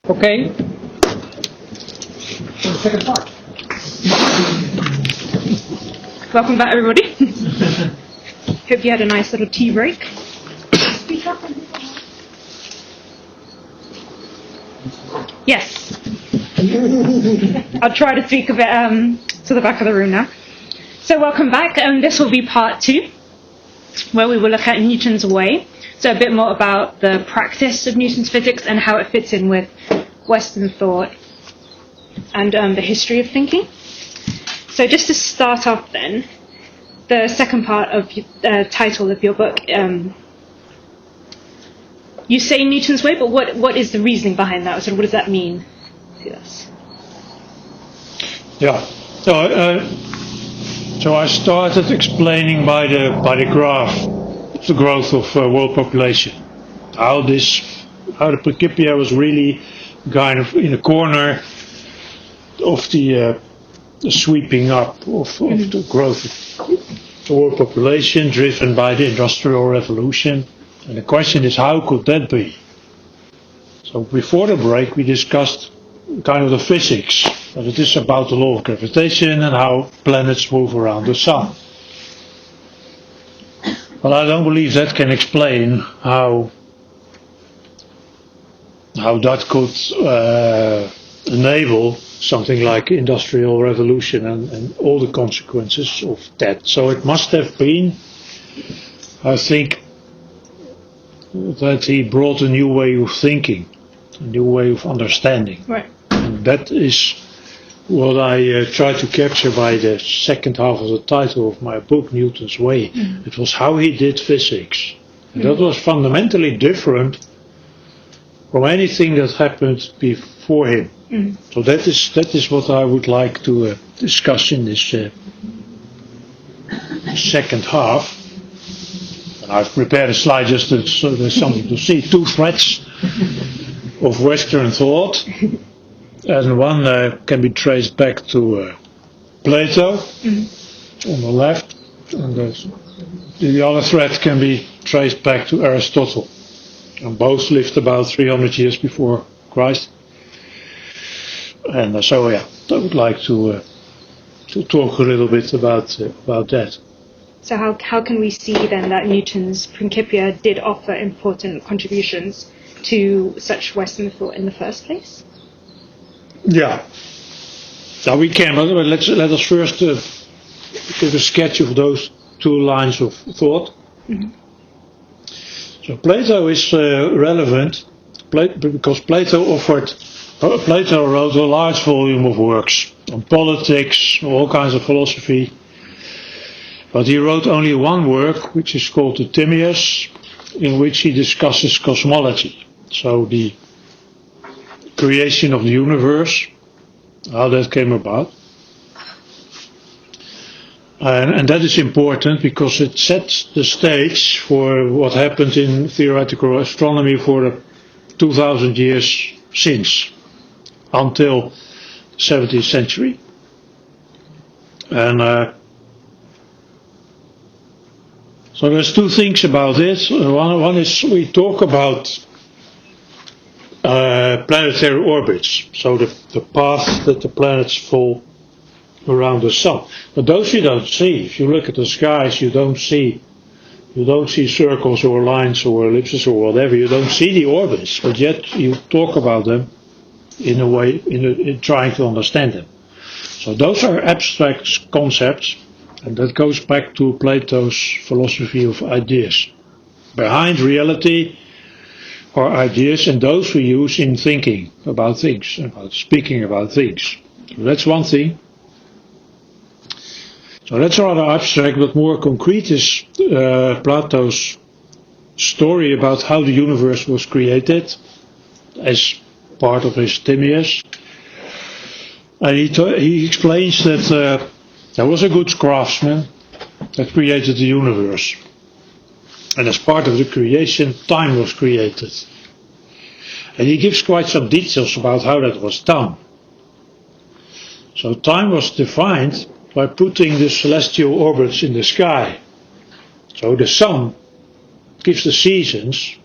Okay. For the second part. Welcome back, everybody. Hope you had a nice little tea break. Speak up. Yes. I'll try to speak a bit to the back of the room now. So welcome back. This will be part 2, where we will look at Newton's way. So a bit more about the practice of Newton's physics and how it fits in with Western thought and the history of thinking. So just to start off then, the second part of the title of your book, you say Newton's way, but what is the reasoning behind that? So what does that mean to us? Yeah. So I started explaining by the graph the growth of world population, how the Principia was really kind of in a corner of the sweeping up of the growth of the world population driven by the Industrial Revolution. And the question is, how could that be? So before the break we discussed kind of the physics, that it is about the law of gravitation and how planets move around the sun. Well, I don't believe that can explain how that could enable something like Industrial Revolution and all the consequences of that. So it must have been, I think, that he brought a new way of thinking, a new way of understanding. Right. And that is what I try to capture by the second half of the title of my book, Newton's Way. It was how he did physics. And that was fundamentally different from anything that happened before him. So that is what I would like to discuss in this second half. And I've prepared a slide just so there's something to see. 2 threads of Western thought. And one can be traced back to Plato on the left, and the other thread can be traced back to Aristotle. And both lived about 300 years before Christ. And so I would like to talk a little bit about that. So how can we see then that Newton's Principia did offer important contributions to such Western thought in the first place? Yeah, now we can, but let us first give a sketch of those 2 lines of thought. So Plato is relevant because Plato wrote a large volume of works on politics, all kinds of philosophy, but he wrote only one work, which is called the Timaeus, in which he discusses cosmology. So the creation of the universe, how that came about. And that is important because it sets the stage for what happened in theoretical astronomy for the 2000 years since, until the 17th century. And so there's 2 things about it. One is we talk about planetary orbits, so the path that the planets fall around the sun. But those you don't see. If you look at the skies, you don't see circles or lines or ellipses or whatever. You don't see the orbits, but yet you talk about them in a way, in trying to understand them. So those are abstract concepts, and that goes back to Plato's philosophy of ideas. Behind reality are ideas, and those we use in thinking about things, about speaking about things. So that's one thing. So that's rather abstract, but more concrete is Plato's story about how the universe was created as part of his Timaeus. And he explains that there was a good craftsman that created the universe. And as part of the creation, time was created. And he gives quite some details about how that was done. So time was defined by putting the celestial orbits in the sky. So the sun gives the seasons,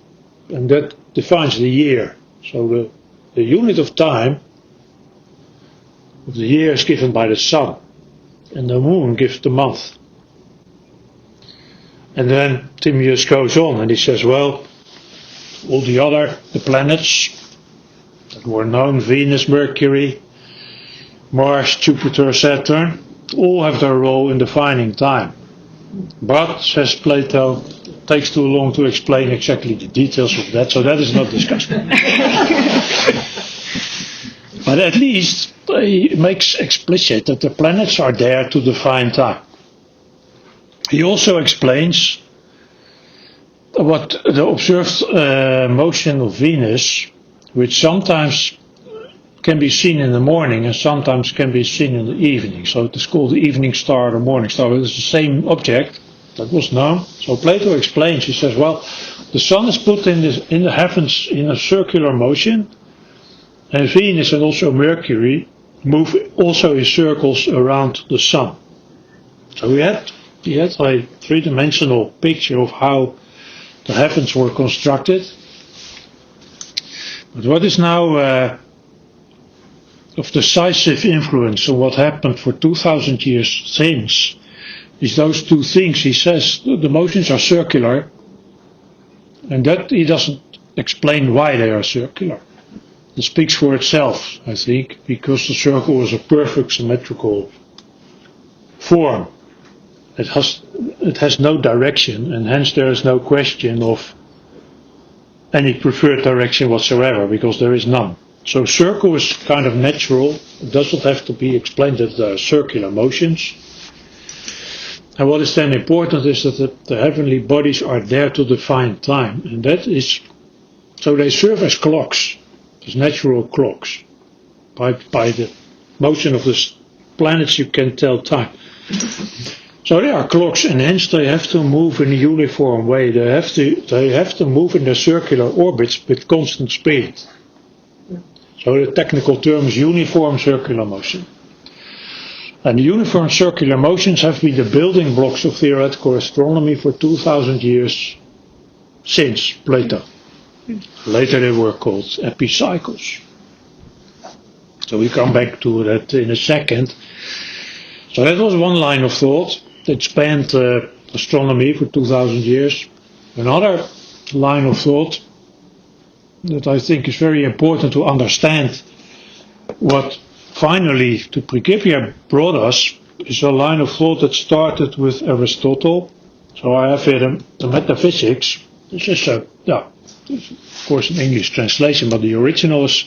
and that defines the year. So the unit of time of the year is given by the sun, and the moon gives the month. And then Timaeus goes on and he says, well, all the planets that were known, Venus, Mercury, Mars, Jupiter, Saturn, all have their role in defining time. But, says Plato, it takes too long to explain exactly the details of that, so that is not discussed. But at least he makes explicit that the planets are there to define time. He also explains what the observed motion of Venus, which sometimes can be seen in the morning and sometimes can be seen in the evening. So it is called the evening star or the morning star. It's the same object that was known. So Plato explains, he says, well, the sun is put in the heavens in a circular motion, and Venus and also Mercury move also in circles around the sun. So we had a three-dimensional picture of how the heavens were constructed. But what is now of decisive influence on what happened for 2,000 years since is those two things. He says the motions are circular, and that he doesn't explain why they are circular. It speaks for itself, I think, because the circle is a perfect symmetrical form. It has no direction, and hence there is no question of any preferred direction whatsoever, because there is none. So circle is kind of natural. It doesn't have to be explained that there are circular motions. And what is then important is that the heavenly bodies are there to define time, and that is, so they serve as clocks, as natural clocks. By the motion of the planets you can tell time. So they are clocks, and hence they have to move in a uniform way. They have to move in their circular orbits with constant speed. So the technical term is uniform circular motion. And the uniform circular motions have been the building blocks of theoretical astronomy for 2,000 years since Plato. Later they were called epicycles. So we come back to that in a second. So that was one line of thought that spanned astronomy for 2,000 years. Another line of thought that I think is very important to understand what finally to Principia brought us is a line of thought that started with Aristotle. So I have here the metaphysics. This is of course an English translation, but the original is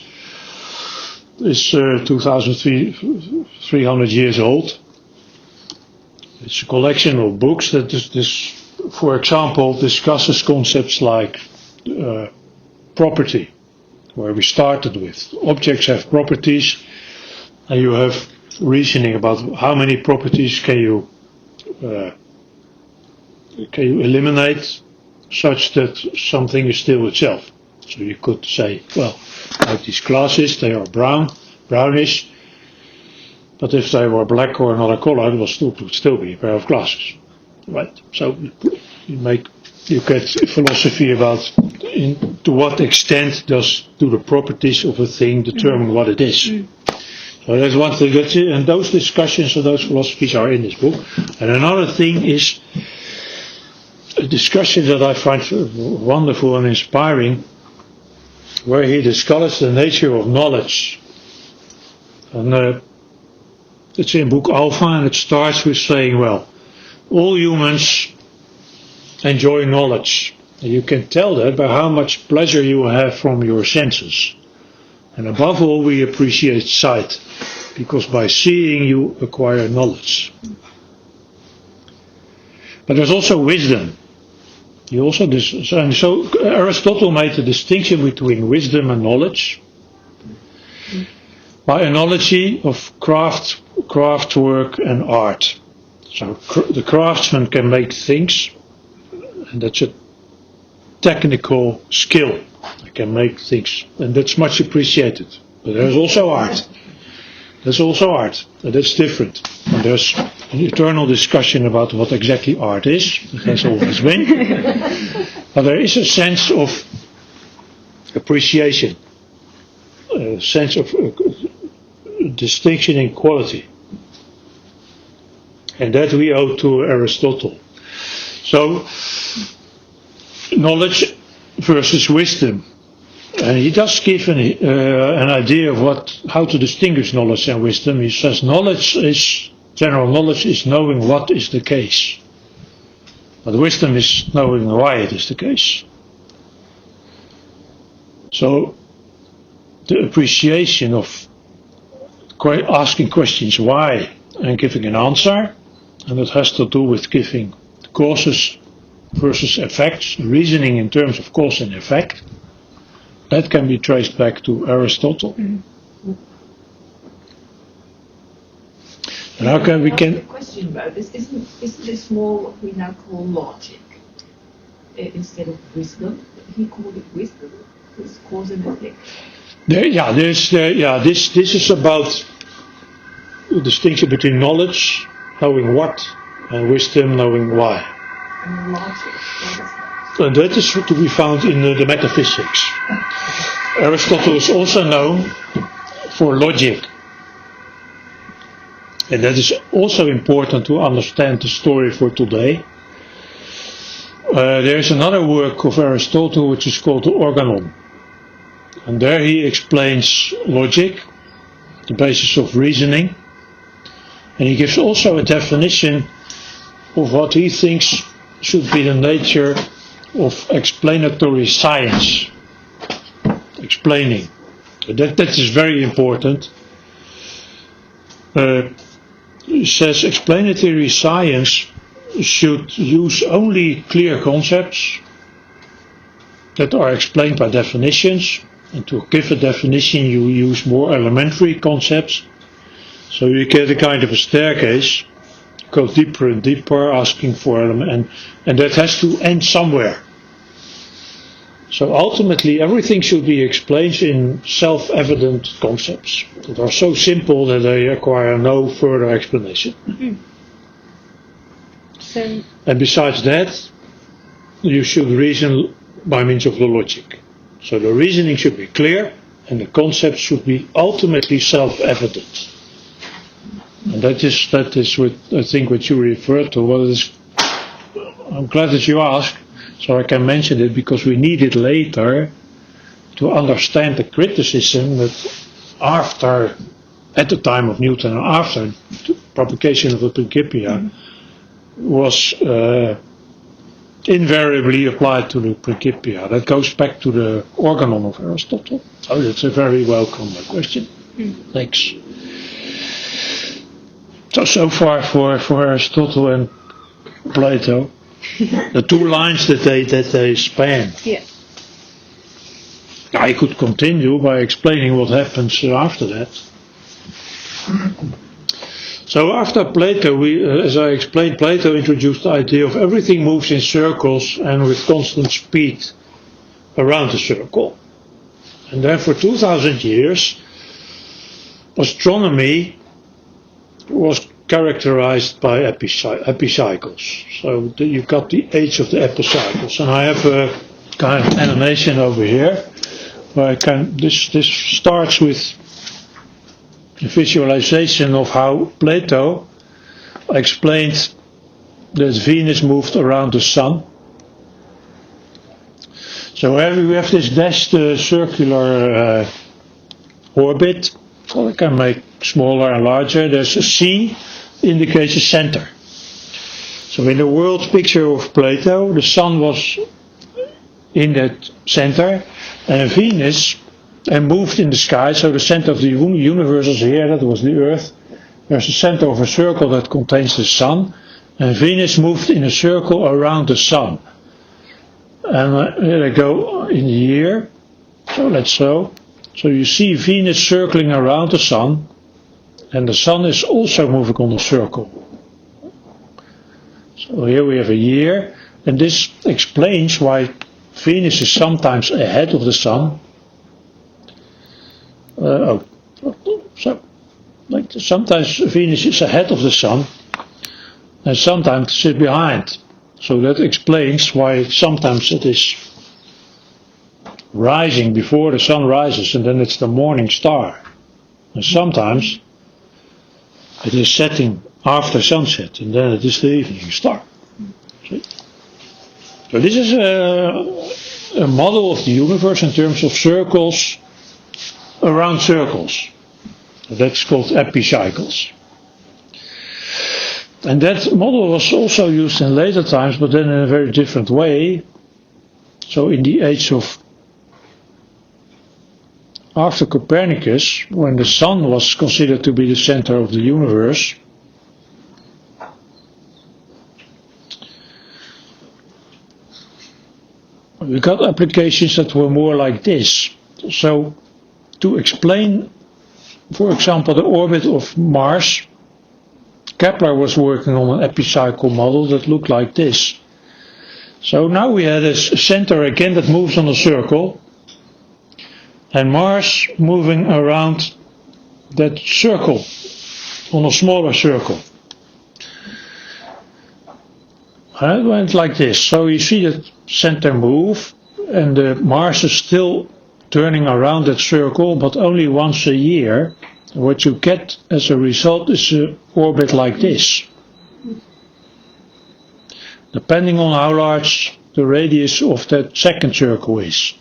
2,300 years old. It's a collection of books that for example, discusses concepts like property, where we started with. Objects have properties, and you have reasoning about how many properties can you eliminate such that something is still itself. So you could say, well, like these glasses, they are brownish, but if they were black or another color, it would still be a pair of glasses, right? So you get philosophy about to what extent do the properties of a thing determine what it is. So that's one thing, and those discussions and those philosophies are in this book. And another thing is a discussion that I find wonderful and inspiring, where he discusses the nature of knowledge. And it's in book Alpha, and it starts with saying, well, all humans enjoy knowledge. And you can tell that by how much pleasure you have from your senses. And above all, we appreciate sight, because by seeing you acquire knowledge. But there's also wisdom. And so Aristotle made the distinction between wisdom and knowledge by analogy of craft work and art. So the craftsman can make things, and that's a technical skill. They can make things, and that's much appreciated. But there's also art. There's also art, and that's different. And there's an eternal discussion about what exactly art is. It has always been. But there is a sense of appreciation sense of distinction in quality. And that we owe to Aristotle. So, knowledge versus wisdom. And he does give an idea of how to distinguish knowledge and wisdom. He says general knowledge is knowing what is the case. But wisdom is knowing why it is the case. So, the appreciation of asking questions why and giving an answer, and that has to do with giving causes versus effects, reasoning in terms of cause and effect, that can be traced back to Aristotle. Mm-hmm. And how can we I have a question about this. Isn't this more what we now call logic instead of wisdom? He called it wisdom. It's cause and effect. This is about the distinction between knowledge, knowing what, and wisdom, knowing why. And logic, what is that? And that is to be found in the metaphysics. Aristotle is also known for logic. And that is also important to understand the story for today. There is another work of Aristotle which is called the Organon. And there he explains logic, the basis of reasoning. And he gives also a definition of what he thinks should be the nature of explanatory science. Explaining. That is very important. He says explanatory science should use only clear concepts that are explained by definitions, and to give a definition you use more elementary concepts, so you get a kind of a staircase, go deeper and deeper, asking for element, and that has to end somewhere. So ultimately everything should be explained in self-evident concepts that are so simple that they require no further explanation. Mm-hmm. So, and besides that, you should reason by means of the logic. So the reasoning should be clear and the concepts should be ultimately self-evident. And that is what I think what you referred to. I'm glad that you asked, so I can mention it because we need it later to understand the criticism that at the time of Newton and after the publication of the Principia, was invariably applied to the Principia. That goes back to the Organon of Aristotle. So that's a very welcome question. Thanks. So far for Aristotle and Plato, the two lines that they span. yeah. I could continue by explaining what happens after that. So after Plato, as I explained, Plato introduced the idea of everything moves in circles and with constant speed around the circle. And then for 2,000 years, astronomy was characterized by epicycles. So you got the age of the epicycles. And I have a kind of animation over here where this starts with a visualization of how Plato explained that Venus moved around the sun. So we have this dashed circular orbit, so I can make smaller and larger. There's a C, indicates a center. So in the world picture of Plato, the sun was in that center, and Venus moved in the sky, so the center of the universe is here, that was the Earth. There's a center of a circle that contains the sun, and Venus moved in a circle around the sun. And here I go in the year, so you see Venus circling around the sun, and the sun is also moving on a circle. So here we have a year, and this explains why Venus is sometimes ahead of the sun. Sometimes Venus is ahead of the sun, and sometimes it is behind. So that explains why sometimes it is rising before the sun rises, and then it's the morning star. And sometimes it is setting after sunset, and then it is the evening star. See? So this is a model of the universe in terms of circles around circles. That's called epicycles. And that model was also used in later times, but then in a very different way. So in the age of after Copernicus, when the sun was considered to be the center of the universe, we got applications that were more like this. So to explain, for example, the orbit of Mars, Kepler was working on an epicycle model that looked like this. So now we had a center again that moves on a circle, and Mars moving around that circle on a smaller circle. And it went like this. So you see the center move, and Mars is still turning around that circle, but only once a year. What you get as a result is an orbit like this, depending on how large the radius of that second circle is.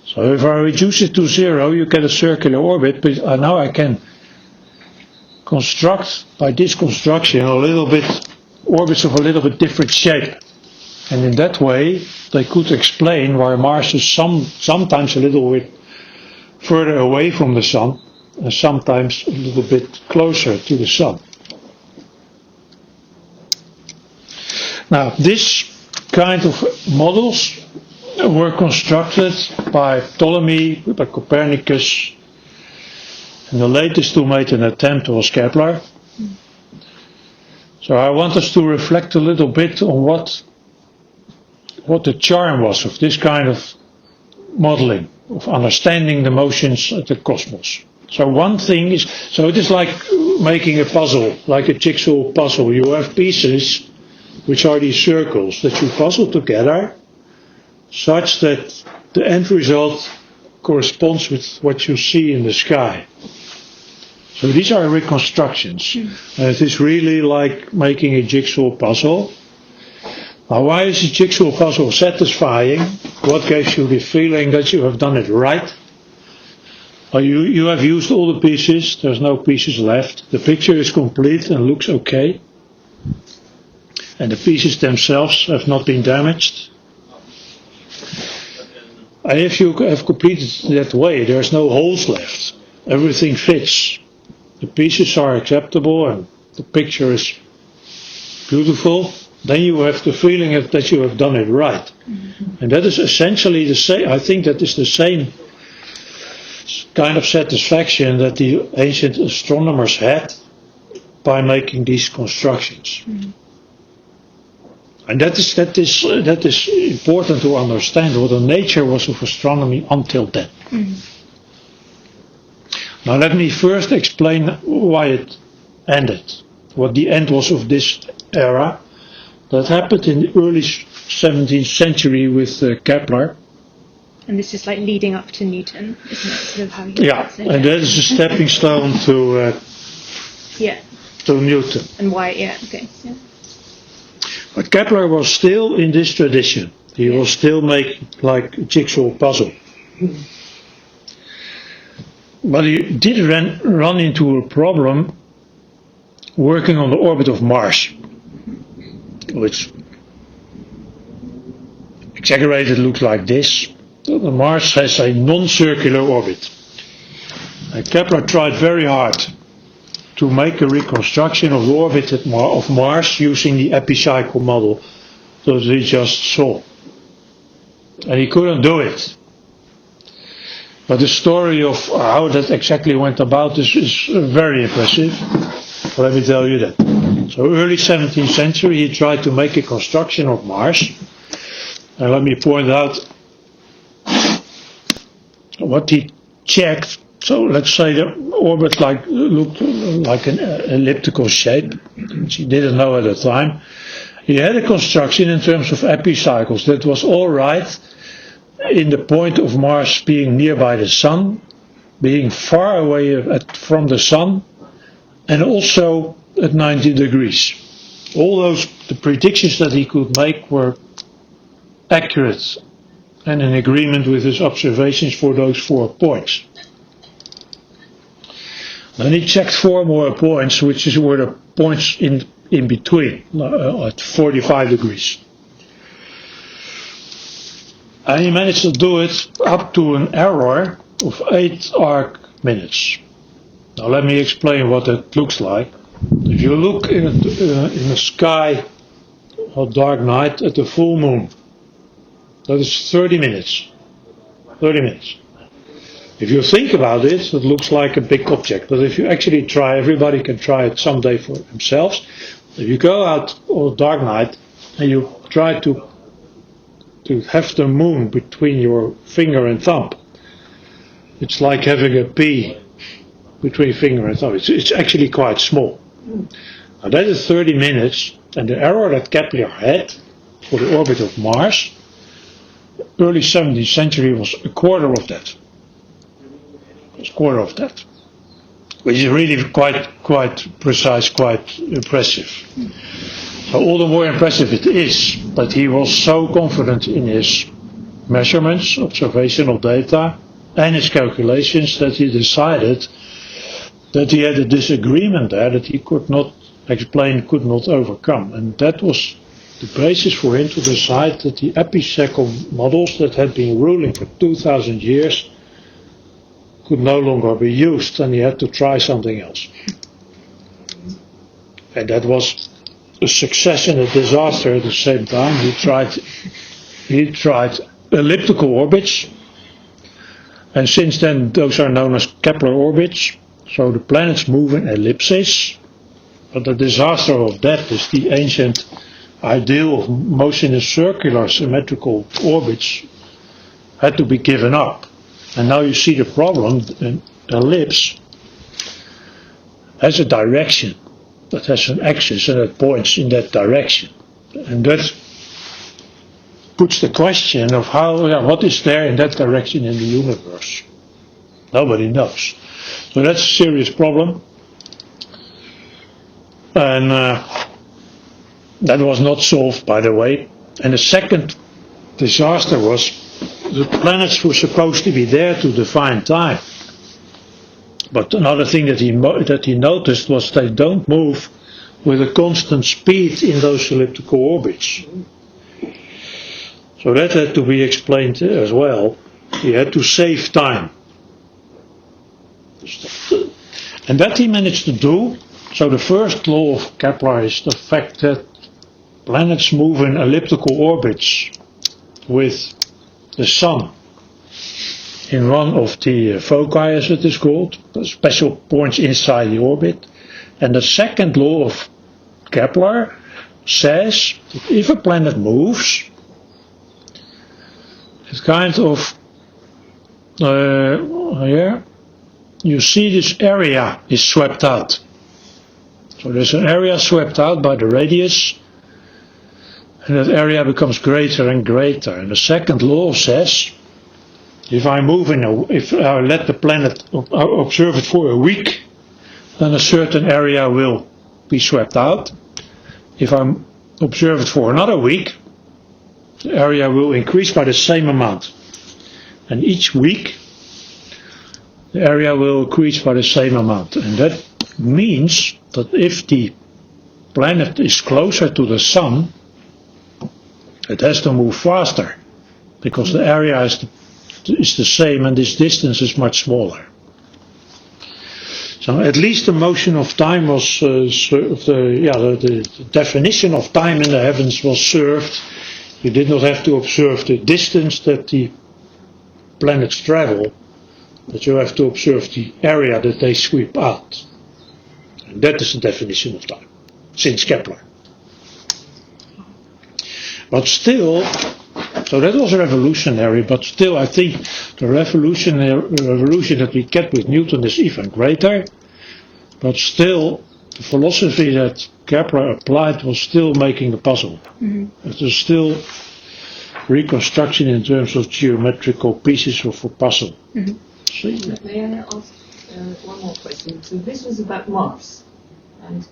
So if I reduce it to 0, you get a circular orbit, but now I can construct, by this construction, a little bit, orbits of a little bit different shape. And in that way, they could explain why Mars is sometimes a little bit further away from the Sun, and sometimes a little bit closer to the Sun. Now, this kind of models were constructed by Ptolemy, by Copernicus, and the latest who made an attempt was Kepler. So I want us to reflect a little bit on what the charm was of this kind of modeling, of understanding the motions of the cosmos. So one thing is, so it is like making a puzzle, like a jigsaw puzzle. You have pieces, which are these circles, that you puzzle together, such that the end result corresponds with what you see in the sky. So these are reconstructions. And it is really like making a jigsaw puzzle. Now, why is a jigsaw puzzle satisfying? What gives you the feeling that you have done it right? You have used all the pieces, there's no pieces left. The picture is complete and looks okay. And the pieces themselves have not been damaged. And if you have completed it that way, there's no holes left. Everything fits. The pieces are acceptable and the picture is beautiful. Then you have the feeling that you have done it right. And that is essentially the same, I think that is the same kind of satisfaction that the ancient astronomers had by making these constructions. And that is important to understand what the nature was of astronomy until then. Now let me first explain why it ended, what the end was of this era. That happened in the early 17th century with Kepler. And this is like leading up to Newton, isn't it? Sort of how you and that is a stepping stone to Newton. And why? Yeah. Okay. Yeah. But Kepler was still in this tradition. He was still making like a jigsaw puzzle. But he did run into a problem working on the orbit of Mars, which exaggerated looks like this. Mars has a non-circular orbit. And Kepler tried very hard to make a reconstruction of the orbit of Mars using the epicycle model that we just saw. And he couldn't do it. But the story of how that exactly went about is very impressive. Let me tell you that. So early 17th century he tried to make a construction of Mars. And let me point out what he checked. So let's say the orbit looked like an elliptical shape, which he didn't know at the time. He had a construction in terms of epicycles that was all right in the point of Mars being nearby the Sun, being far away from the Sun, and also at 90 degrees. All the predictions that he could make were accurate and in agreement with his observations for those 4 points. Then he checked 4 more points, which were the points in between, at 45 degrees. And he managed to do it up to an error of 8 arc minutes. Now let me explain what that looks like. If you look in the sky on dark night at the full moon, that is 30 minutes. 30 minutes. If you think about it, it looks like a big object. But if you actually try, everybody can try it someday for themselves. If you go out on dark night and you try to have the moon between your finger and thumb, it's like having a pea between finger and thumb. It's actually quite small. Now that is 30 minutes, and the error that Kepler had for the orbit of Mars, early 17th century, was a quarter of that. Which is really quite precise, quite impressive. So all the more impressive it is, but he was so confident in his measurements, observational data, and his calculations that he decided that he had a disagreement there that he could not explain, could not overcome. And that was the basis for him to decide that the epicycle models that had been ruling for 2,000 years could no longer be used, and he had to try something else. And that was a success and a disaster at the same time. He tried elliptical orbits, and since then those are known as Kepler orbits. So the planets move in ellipses, but the disaster of that is the ancient ideal of motion in circular symmetrical orbits had to be given up. And now you see the problem. An ellipse has a direction, that has an axis, and it points in that direction. And that puts the question of what is there in that direction in the universe? Nobody knows. So that's a serious problem. And that was not solved, by the way. And the second disaster was the planets were supposed to be there to define time. But another thing that he noticed was they don't move with a constant speed in those elliptical orbits. So that had to be explained as well. He had to save time. And that he managed to do. So the first law of Kepler is the fact that planets move in elliptical orbits with the Sun in one of the foci, as it is called, special points inside the orbit. And the second law of Kepler says that if a planet moves, it's kind of here, you see this area is swept out. So there's an area swept out by the radius, and that area becomes greater and greater. And the second law says, if I let the planet observe it for a week, then a certain area will be swept out. If I observe it for another week, the area will increase by the same amount. And each week, the area will increase by the same amount. And that means that if the planet is closer to the Sun, it has to move faster, because the area is the same and this distance is much smaller. So at least the motion of time was the definition of time in the heavens was served. You did not have to observe the distance that the planets travel, but you have to observe the area that they sweep out. And that is the definition of time, since Kepler. But still, so that was revolutionary, but still I think the revolution that we get with Newton is even greater. But still, the philosophy that Kepler applied was still making a puzzle. Mm-hmm. It was still reconstruction in terms of geometrical pieces of a puzzle. See? May I ask one more question? So this was about Mars, and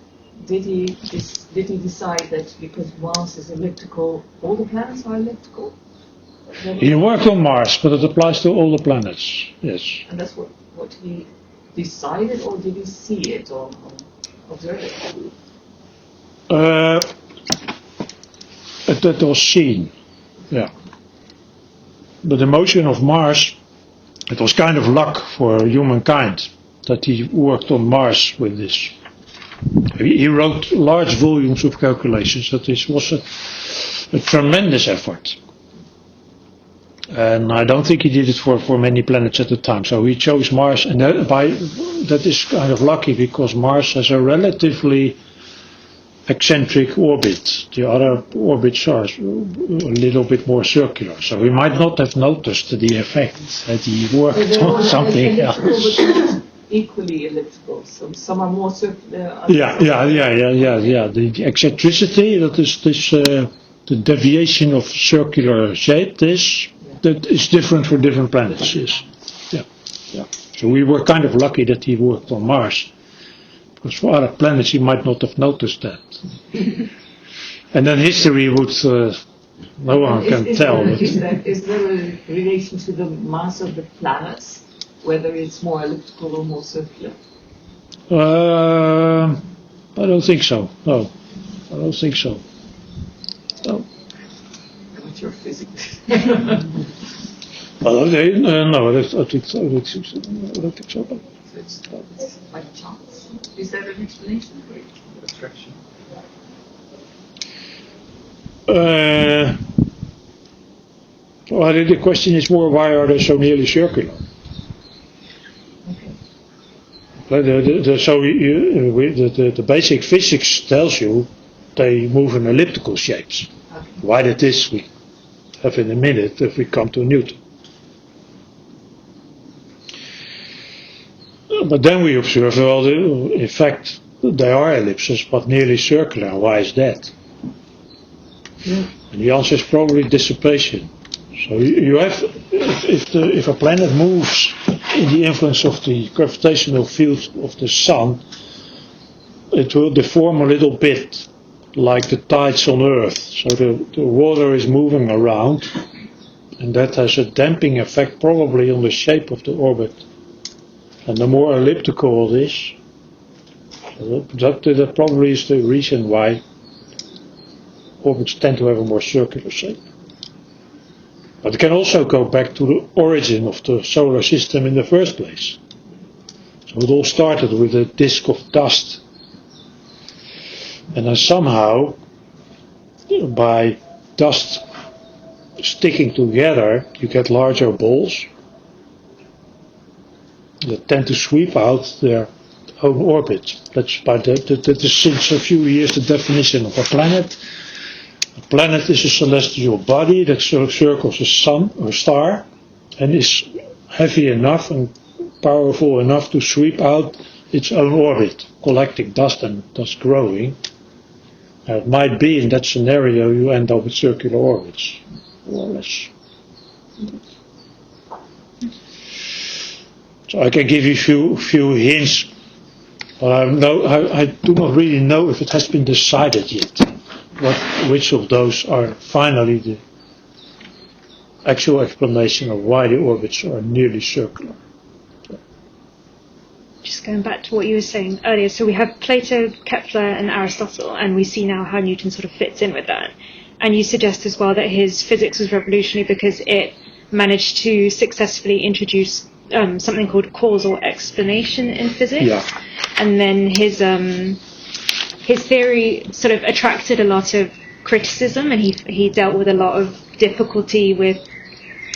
did he decide that because Mars is elliptical, all the planets are elliptical? He worked on Mars, but it applies to all the planets. Yes. And that's what he decided, or did he see it or observe it? That was seen. Yeah. But the motion of Mars, it was kind of luck for humankind that he worked on Mars with this. He wrote large volumes of calculations. That this was a tremendous effort. And I don't think he did it for many planets at the time. So he chose Mars, and that is kind of lucky because Mars has a relatively eccentric orbit. The other orbits are a little bit more circular. So he might not have noticed the effect that he worked on something else. Equally elliptical. So some are more circular. Yeah. The eccentricity, that is this, the deviation of circular shape, that is different for different planets. Yes. Yeah. So we were kind of lucky that he worked on Mars, because for other planets he might not have noticed that. And then history would, no one can tell. Is there a relation to the mass of the planets, whether it's more elliptical or more circular? I don't think so. No, I don't think so. No. What's your physics? No, I don't think so. So it's by chance. Is there an explanation for it? Attraction. Well, the question is more, why are they so nearly circular? Okay. So the basic physics tells you they move in elliptical shapes. Okay. Why that is, we have in a minute if we come to Newton. But then we observe, well, in fact, they are ellipses, but nearly circular. Why is that? Yeah. And the answer is probably dissipation. So you have, if a planet moves in the influence of the gravitational field of the sun, it will deform a little bit, like the tides on Earth. So the water is moving around, and that has a damping effect probably on the shape of the orbit. And the more elliptical it is, that probably is the reason why orbits tend to have a more circular shape. But it can also go back to the origin of the solar system in the first place. So it all started with a disk of dust. And then somehow, by dust sticking together, you get larger balls that tend to sweep out their own orbit. That's that is since a few years the definition of a planet. A planet is a celestial body that circles a sun or star and is heavy enough and powerful enough to sweep out its own orbit, collecting dust and thus growing. It might be in that scenario you end up with circular orbits, more or less. So I can give you a few hints, but I do not really know if it has been decided yet which of those are finally the actual explanation of why the orbits are nearly circular. Just going back to what you were saying earlier, so we have Plato, Kepler and Aristotle, and we see now how Newton sort of fits in with that. And you suggest as well that his physics was revolutionary because it managed to successfully introduce something called causal explanation in physics. Yeah. And then his theory sort of attracted a lot of criticism, and he dealt with a lot of difficulty with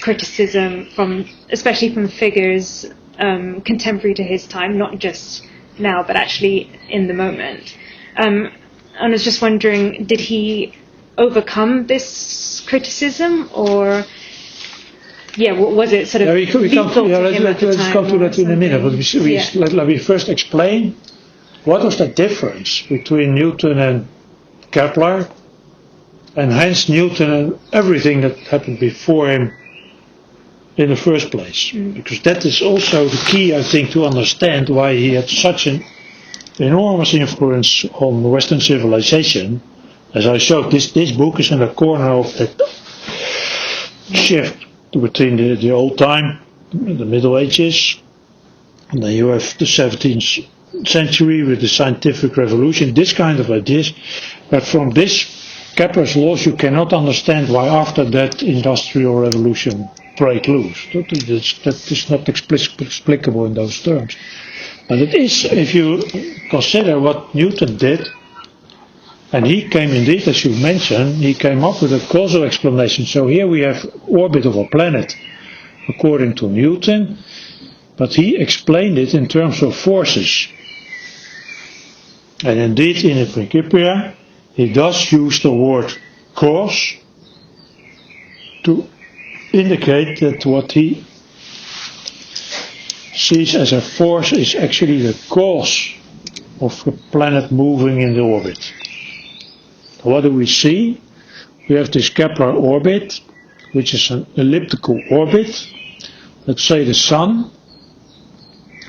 criticism especially from figures contemporary to his time, not just now, but actually in the moment. And I was just wondering, did he overcome this criticism, or was it sort of we come to, let's come to that in a minute, but let me first explain what was the difference between Newton and Kepler and hence Newton and everything that happened before him in the first place. Because that is also the key, I think, to understand why he had such an enormous influence on Western civilization. As I showed, this book is in the corner of that shift between the old time, the Middle Ages, and then you have the 17th century with the scientific revolution, this kind of ideas. But from this Kepler's laws, you cannot understand why after that industrial revolution break loose. That is not explicable in those terms. But it is, if you consider what Newton did, and he came indeed, as you mentioned, he came up with a causal explanation. So here we have orbit of a planet according to Newton, but he explained it in terms of forces. And indeed in the Principia he does use the word cause to indicate that what he sees as a force is actually the cause of the planet moving in the orbit. What do we see? We have this Kepler orbit, which is an elliptical orbit. Let's say the Sun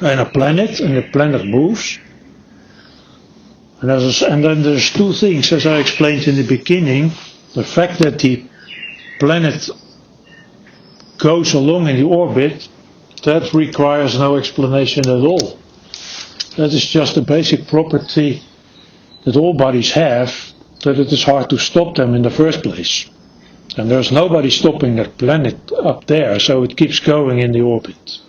and a planet, and the planet moves. And then there's two things, as I explained in the beginning. The fact that the planet goes along in the orbit, that requires no explanation at all. That is just a basic property that all bodies have, that it is hard to stop them in the first place. And there's nobody stopping that planet up there, so it keeps going in the orbit.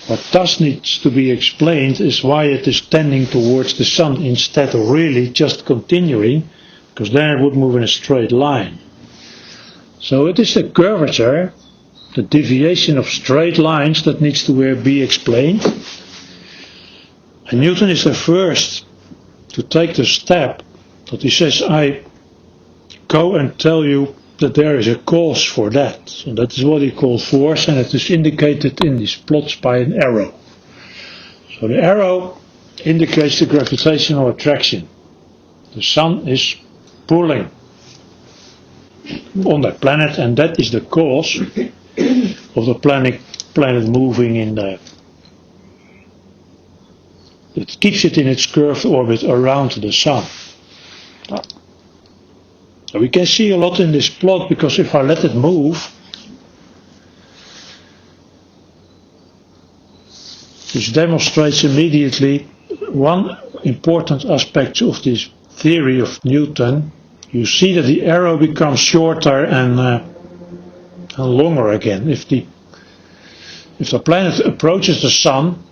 What does needs to be explained is why it is tending towards the Sun instead of really just continuing, because then it would move in a straight line. So it is the curvature, the deviation of straight lines that needs to be explained. And Newton is the first to take the step that he says, I go and tell you that there is a cause for that. And that is what he called force, and it is indicated in these plots by an arrow. So the arrow indicates the gravitational attraction. The Sun is pulling on that planet, and that is the cause of the planet moving in the... It keeps it in its curved orbit around the Sun. We can see a lot in this plot, because if I let it move, this demonstrates immediately one important aspect of this theory of Newton. You see that the arrow becomes shorter and longer again. If the planet approaches the Sun,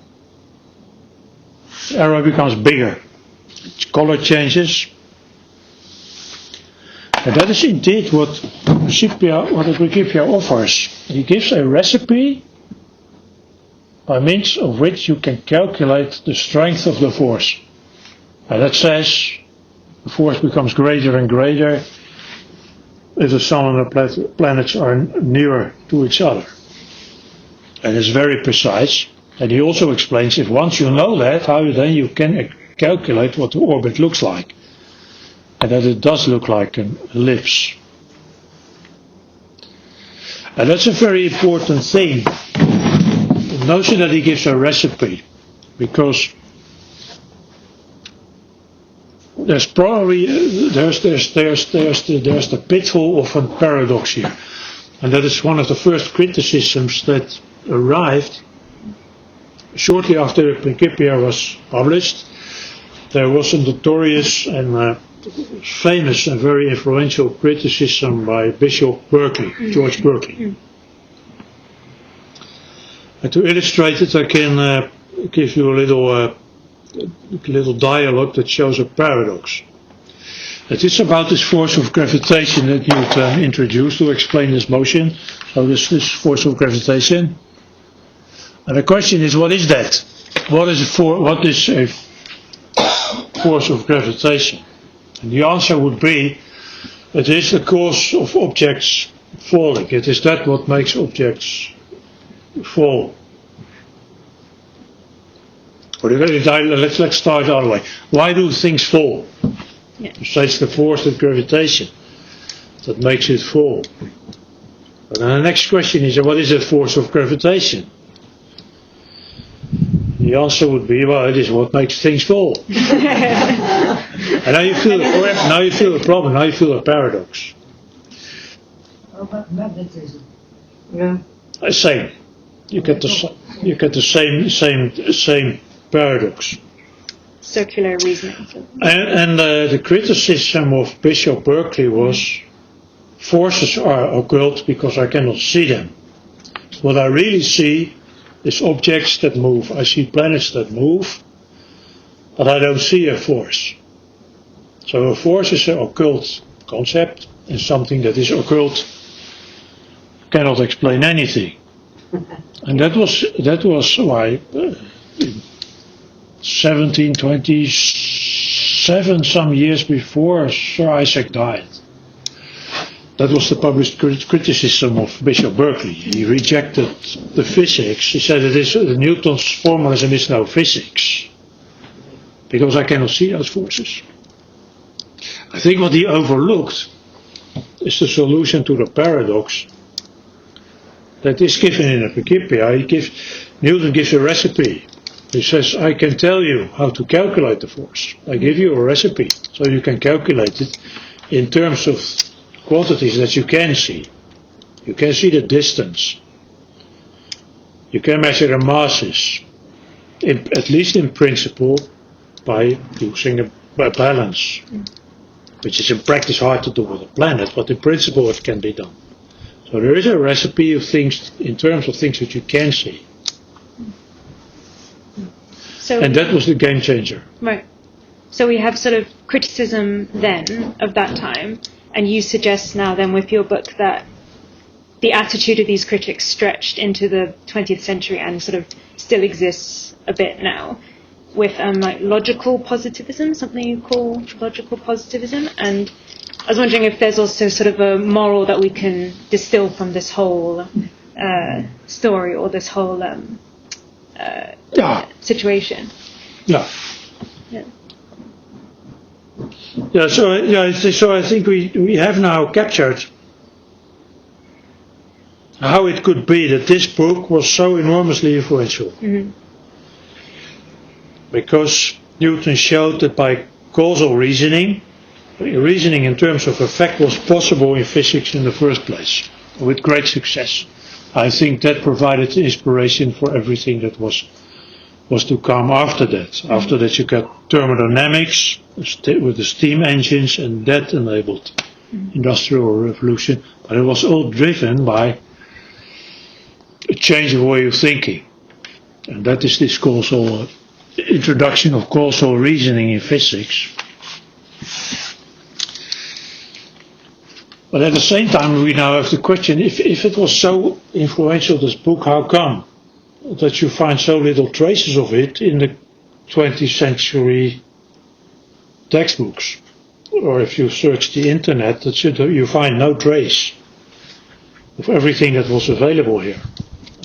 the arrow becomes bigger. Its color changes. And that is indeed what the Principia offers. He gives a recipe by means of which you can calculate the strength of the force. And that says the force becomes greater and greater if the Sun and the planets are nearer to each other. And it's very precise. And he also explains, if once you know that, how then you can calculate what the orbit looks like. And that it does look like an ellipse. And that's a very important thing. The notion that he gives a recipe, because there's probably there's the pitfall of a paradox here, and that is one of the first criticisms that arrived shortly after the Principia was published. There was a notorious and famous and very influential criticism by Bishop Berkeley, George Berkeley. And to illustrate it, I can give you a little dialogue that shows a paradox. It is about this force of gravitation that Newton introduced to explain this motion. So this force of gravitation. And the question is, what is that? What is a force of gravitation? And the answer would be, it is the cause of objects falling. It is that what makes objects fall. Let's start the other way. Why do things fall? Yeah. So it's the force of gravitation. that makes it fall. And then the next question is, what is the force of gravitation? The answer would be, well, it is what makes things fall. And now you feel the problem, now you feel a paradox. How about magnetism? Yeah. Same. You get the same paradox. Circular reasoning. And the criticism of Bishop Berkeley was, forces are occult because I cannot see them. What I really see is objects that move. I see planets that move, but I don't see a force. So a force is an occult concept, and something that is occult cannot explain anything. And that was why in 1727, some years before Sir Isaac died, that was the published criticism of Bishop Berkeley. He rejected the physics. He said Newton's formalism is no physics, because I cannot see those forces. I think what he overlooked is the solution to the paradox that is given in the Principia. Newton gives a recipe. He says, I can tell you how to calculate the force. I give you a recipe, so you can calculate it in terms of quantities that you can see. You can see the distance. You can measure the masses, at least in principle, by using a balance, which is in practice hard to do with a planet, but in principle it can be done. So there is a recipe of things, in terms of things that you can see. So, and that was the game changer. Right. So we have sort of criticism then of that time, and you suggest now then with your book that the attitude of these critics stretched into the 20th century and sort of still exists a bit now with like logical positivism, something you call logical positivism. And I was wondering if there's also sort of a moral that we can distill from this whole story or this whole situation. Yeah. So I think we have now captured how it could be that this book was so enormously influential. Mm-hmm. Because Newton showed that by causal reasoning in terms of effect was possible in physics in the first place, with great success. I think that provided inspiration for everything that was to come after that. After that you got thermodynamics with the steam engines, and that enabled industrial revolution. But it was all driven by a change of way of thinking. And that is this causal introduction of causal reasoning in physics. But at the same time we now have the question, if it was so influential, this book, how come that you find so little traces of it in the 20th century textbooks? Or if you search the internet, you find no trace of everything that was available here.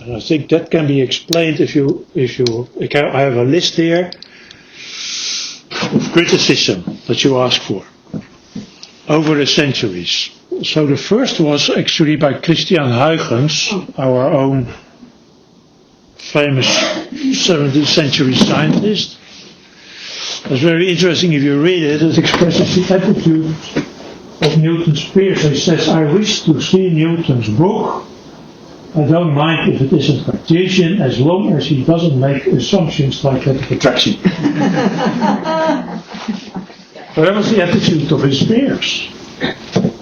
And I think that can be explained I have a list here of criticism that you ask for over the centuries. So the first was actually by Christian Huygens, our own famous 17th century scientist. It's very interesting if you read it. It expresses the attitude of Newton's peers. He says, I wish to see Newton's book. I don't mind if it isn't Cartesian, as long as he doesn't make assumptions like that of attraction. So that was the attitude of his peers.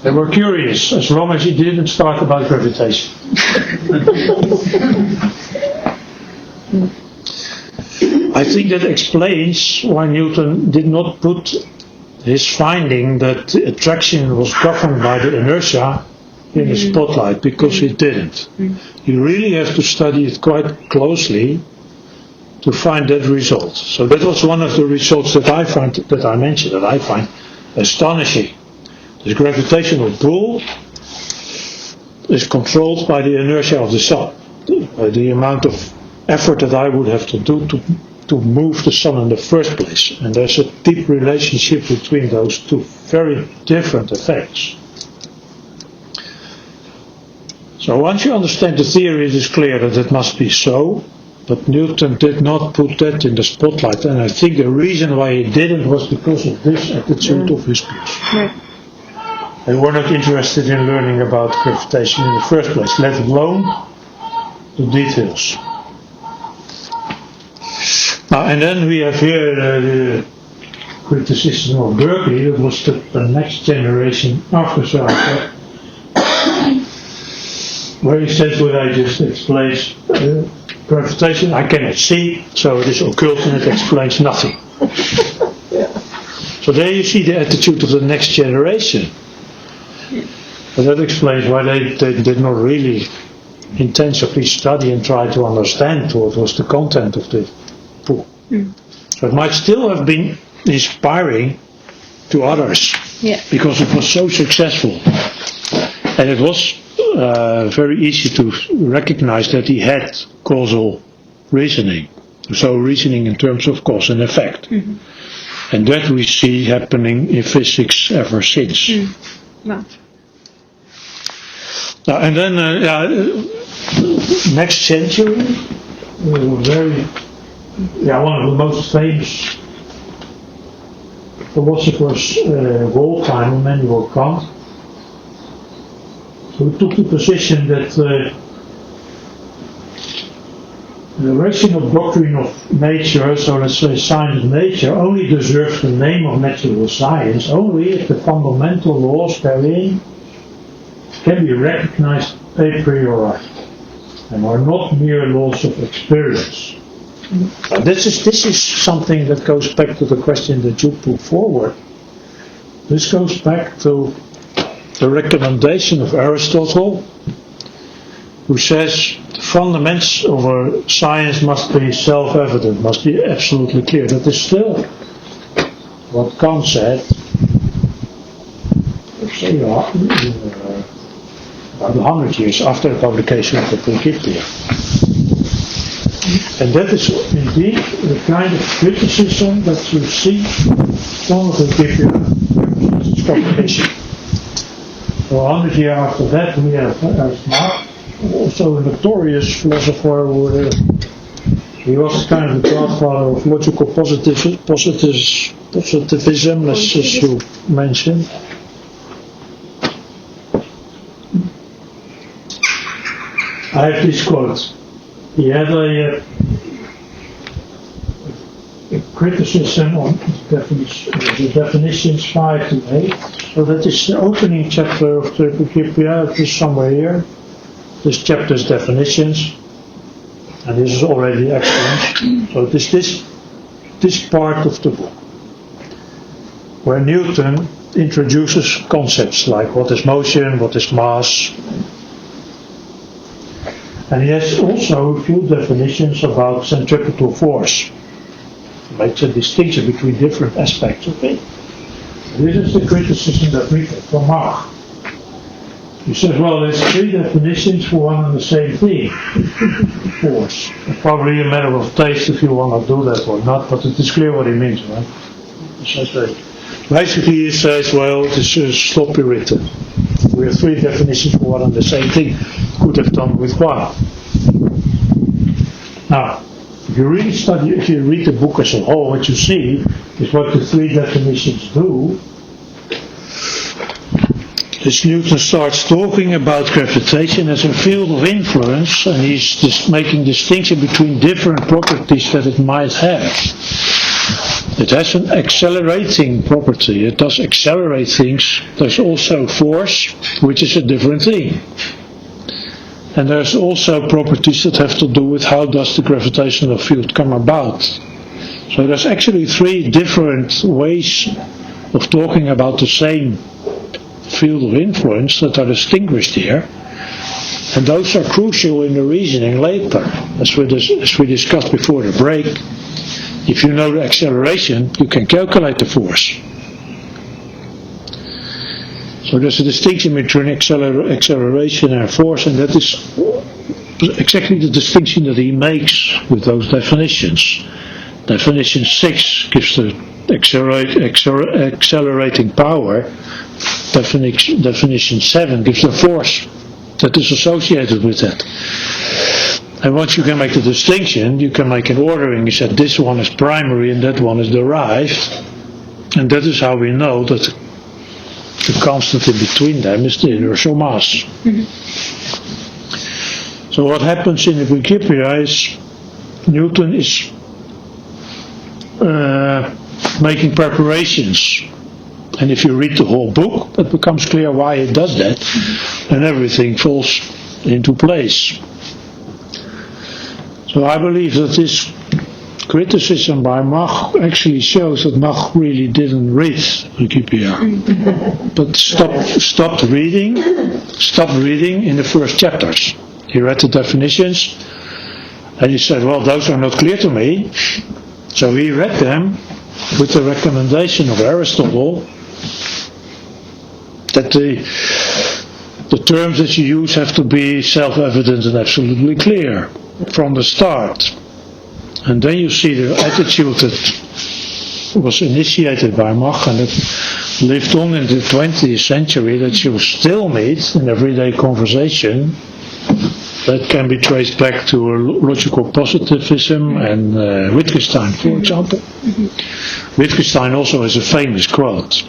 They were curious, as long as he didn't start about gravitation. I think that explains why Newton did not put his finding that attraction was governed by the inertia in the spotlight, because he didn't. You really have to study it quite closely to find that result. So that was one of the results that I find astonishing. This gravitational pull is controlled by the inertia of the sun, by the amount of effort that I would have to do to move the sun in the first place. And there's a deep relationship between those two very different effects. So once you understand the theory, it is clear that it must be so, but Newton did not put that in the spotlight, and I think the reason why he didn't was because of this attitude of his peers. Right. They were not interested in learning about gravitation in the first place, let alone the details. Now, and then we have here the criticism of Berkeley. That was the next generation after Sartre, where he says what I just explained. Gravitation I cannot see, so it is occult and it explains nothing. So there you see the attitude of the next generation. But that explains why they did not really intensively study and try to understand what was the content of the book. So it might still have been inspiring to others, because it was so successful. And it was very easy to recognize that he had causal reasoning. So reasoning in terms of cause and effect. And that we see happening in physics ever since. Right. Now, and then next century, one of the most famous philosophers of all time, Immanuel Kant, who took the position that the rational doctrine of nature, so let's say science of nature, only deserves the name of natural science only if the fundamental laws therein can be recognized a priori and are not mere laws of experience. This is something that goes back to the question that you put forward. This goes back to the recommendation of Aristotle, who says the fundamentals of our science must be self-evident, must be absolutely clear. That is still what Kant said about 100 years after the publication of the Principia. And that is indeed the kind of criticism that you see from the Principia's publication. So 100 years after that, we have Ernst Mach, also a notorious philosopher. He was kind of the godfather of logical positivism, as you mentioned. I have this quote. He had a criticism on the definitions 5 to 8. So that is the opening chapter of the Principia. It is somewhere here. This chapter's definitions, and this is already excellent. So it is this part of the book where Newton introduces concepts like what is motion, what is mass. And he has also a few definitions about centripetal force. He makes a distinction between different aspects of it. This is the criticism that we get from Mach. He says, well, there's 3 definitions for one and the same thing. Force. It's probably a matter of taste if you want to do that or not, but it is clear what he means, right? He says, basically he says, well, this is sloppy written. We have 3 definitions for one and the same thing. Could have done with 1. Now, if you really study, if you read the book as a whole, what you see is what the 3 definitions do. As Newton starts talking about gravitation as a field of influence, and he's just making distinction between different properties that it might have. It has an accelerating property. It does accelerate things. There's also force, which is a different thing. And there's also properties that have to do with how does the gravitational field come about. So there's actually 3 different ways of talking about the same field of influence that are distinguished here. And those are crucial in the reasoning later. As we discussed before the break, if you know the acceleration, you can calculate the force. So there's a distinction between acceleration and force, and that is exactly the distinction that he makes with those definitions. Definition 6 gives the accelerating power. Definition 7 gives the force that is associated with that. And once you can make the distinction, you can make an ordering. You said this one is primary and that one is derived. And that is how we know that the constant in between them is the inertial mass. So what happens in the Principia is Newton is making preparations. And if you read the whole book, it becomes clear why he does that. And everything falls into place. So I believe that this criticism by Mach actually shows that Mach really didn't read Principia, but stopped reading in the first chapters. He read the definitions and he said, well, those are not clear to me. So he read them with the recommendation of Aristotle that the terms that you use have to be self-evident and absolutely clear from the start. And then you see the attitude that was initiated by Mach and that lived on in the 20th century, that you still meet in everyday conversation, that can be traced back to logical positivism and Wittgenstein, for example. Wittgenstein also has a famous quote.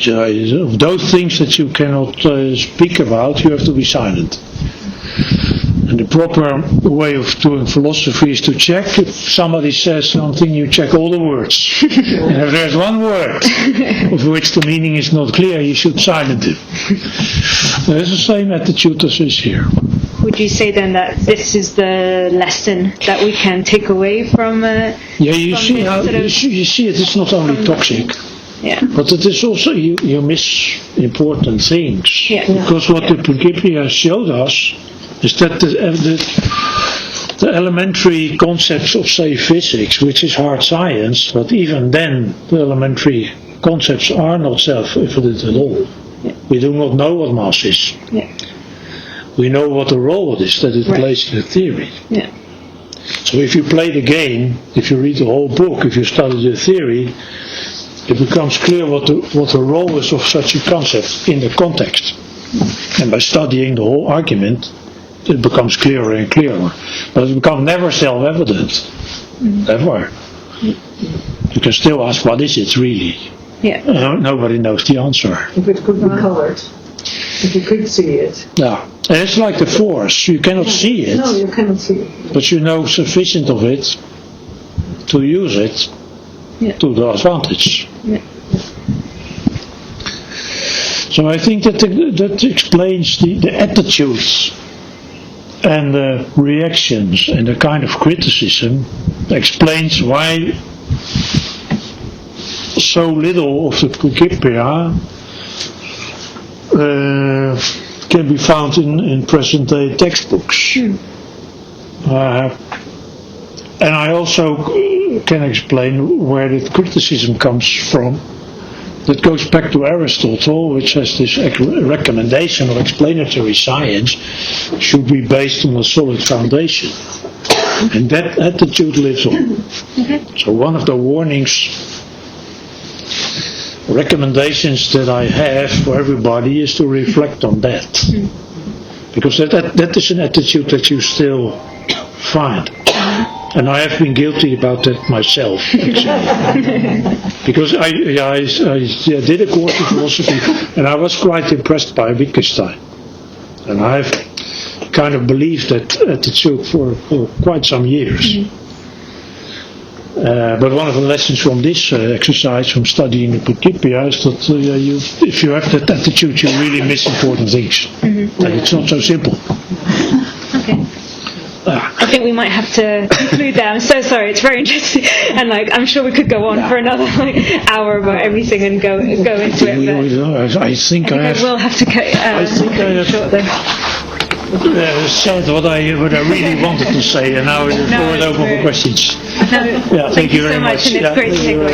Of those things that you cannot speak about, you have to be silent. And the proper way of doing philosophy is to check. If somebody says something, you check all the words. And if there's one word of which the meaning is not clear, you should silence it. There's the same attitude as is here. Would you say then that this is the lesson that we can take away from? You see it is not only toxic. Yeah. But it is also, you miss important things. Yeah. Because what the Principia showed us is that the elementary concepts of, say, physics, which is hard science, but even then the elementary concepts are not self-evident at all. Yeah. We do not know what mass is. Yeah. We know what the role it is that it plays in the theory. Yeah. So if you play the game, if you read the whole book, if you study the theory, it becomes clear what the role is of such a concept in the context. And by studying the whole argument, it becomes clearer and clearer. But it becomes never self-evident. Never. You can still ask, what is it really? Yeah. Nobody knows the answer. If it could be colored, if you could see it. Yeah. And it's like the force. You cannot see it. No, you cannot see it. But you know sufficient of it to use it to the advantage. Yeah. So I think that explains the attitudes and the reactions and the kind of criticism, explains why so little of the Principia can be found in present day textbooks. And I also can explain where the criticism comes from. That goes back to Aristotle, which has this recommendation of explanatory science should be based on a solid foundation. And that attitude lives on. So one of the recommendations that I have for everybody is to reflect on that. Because that is an attitude that you still find. And I have been guilty about that myself, actually. Because I did a course in philosophy and I was quite impressed by Wittgenstein. And I've kind of believed that attitude for quite some years. But one of the lessons from this exercise, from studying the Principia, is that if you have that attitude, you really miss important things. And it's not so simple. Okay. I think we might have to conclude there. I'm so sorry, it's very interesting, and I'm sure we could go on for another hour about everything and go into it. I think I will have to cut short then. Said what I really wanted to say, and now the floor is open for questions. Thank you very much. And it's great to take away.